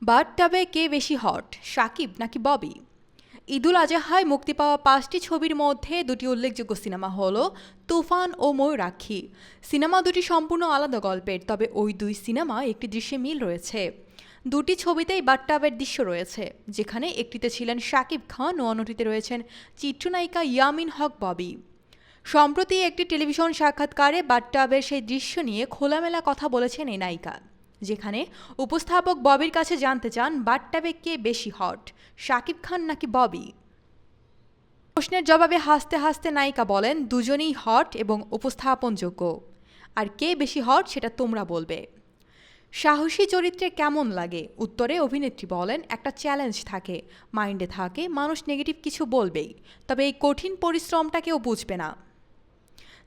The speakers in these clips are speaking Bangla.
বাথটাবে কে বেশি হট, শাকিব নাকি ববি? ঈদুল আজহায় মুক্তি পাওয়া 5টি ছবির মধ্যে দুটি উল্লেখযোগ্য সিনেমা হলো তুফান ও ময়ূরাক্ষী। সিনেমা দুটি সম্পূর্ণ আলাদা গল্পের, তবে ওই দুই সিনেমা একটি দৃশ্যে মিল রয়েছে। দুটি ছবিতেই বাথটাবের দৃশ্য রয়েছে, যেখানে একটিতে ছিলেন শাকিব খান ও অন্যটিতে রয়েছেন চিত্রনায়িকা ইয়ামিন হক ববি। সম্প্রতি একটি টেলিভিশন সাক্ষাৎকারে বাথটাবের সেই দৃশ্য নিয়ে খোলামেলা কথা বলেছেন এই নায়িকা, যেখানে উপস্থাপক ববির কাছে জানতে চান বাথটাবে কে বেশি হট, শাকিব খান নাকি ববি। প্রশ্নের জবাবে হাসতে হাসতে নায়িকা বলেন, দুজনেই হট এবং উপস্থাপনযোগ্য, আর কে বেশি হট সেটা তোমরা বলবে। সাহসী চরিত্রে কেমন লাগে উত্তরে অভিনেত্রী বলেন, একটা চ্যালেঞ্জ থাকে, মাইন্ডে থাকে মানুষ নেগেটিভ কিছু বলবেই, তবে এই কঠিন পরিশ্রমটা কেউ বুঝবে না।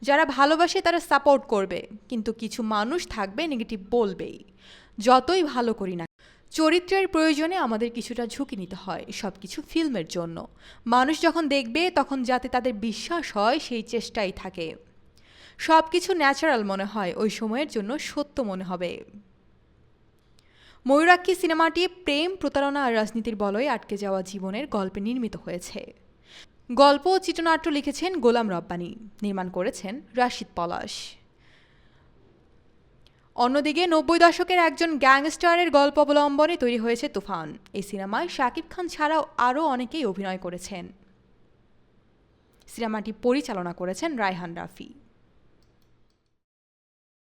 যারা ভালোবাসে তারা সাপোর্ট করবে, কিন্তু কিছু মানুষ থাকবে নেগেটিভ বলবেই, যতই ভালো করি না। চরিত্রের প্রয়োজনে আমাদের কিছুটা ঝুঁকি নিতে হয়, সব কিছু ফিল্মের জন্য। মানুষ যখন দেখবে তখন যাতে তাদের বিশ্বাস হয় সেই চেষ্টাই থাকে। সব কিছু ন্যাচারাল মনে হয়, ওই সময়ের জন্য সত্য মনে হবে। ময়ূরাক্ষী সিনেমাটি প্রেম, প্রতারণা আর রাজনীতির বলয়ে আটকে যাওয়া জীবনের গল্পে নির্মিত হয়েছে। গল্প ও চিত্রনাট্য লিখেছেন গোলাম রব্বানী, নির্মাণ করেছেন রাশিদ পলাশ। অন্যদিকে 90 দশকের একজন গ্যাংস্টারের গল্প অবলম্বনে তৈরি হয়েছে তুফান। এই সিনেমায় শাকিব খান ছাড়াও আরও অনেকেই অভিনয় করেছেন। সিনেমাটি পরিচালনা করেছেন রায়হান রাফি।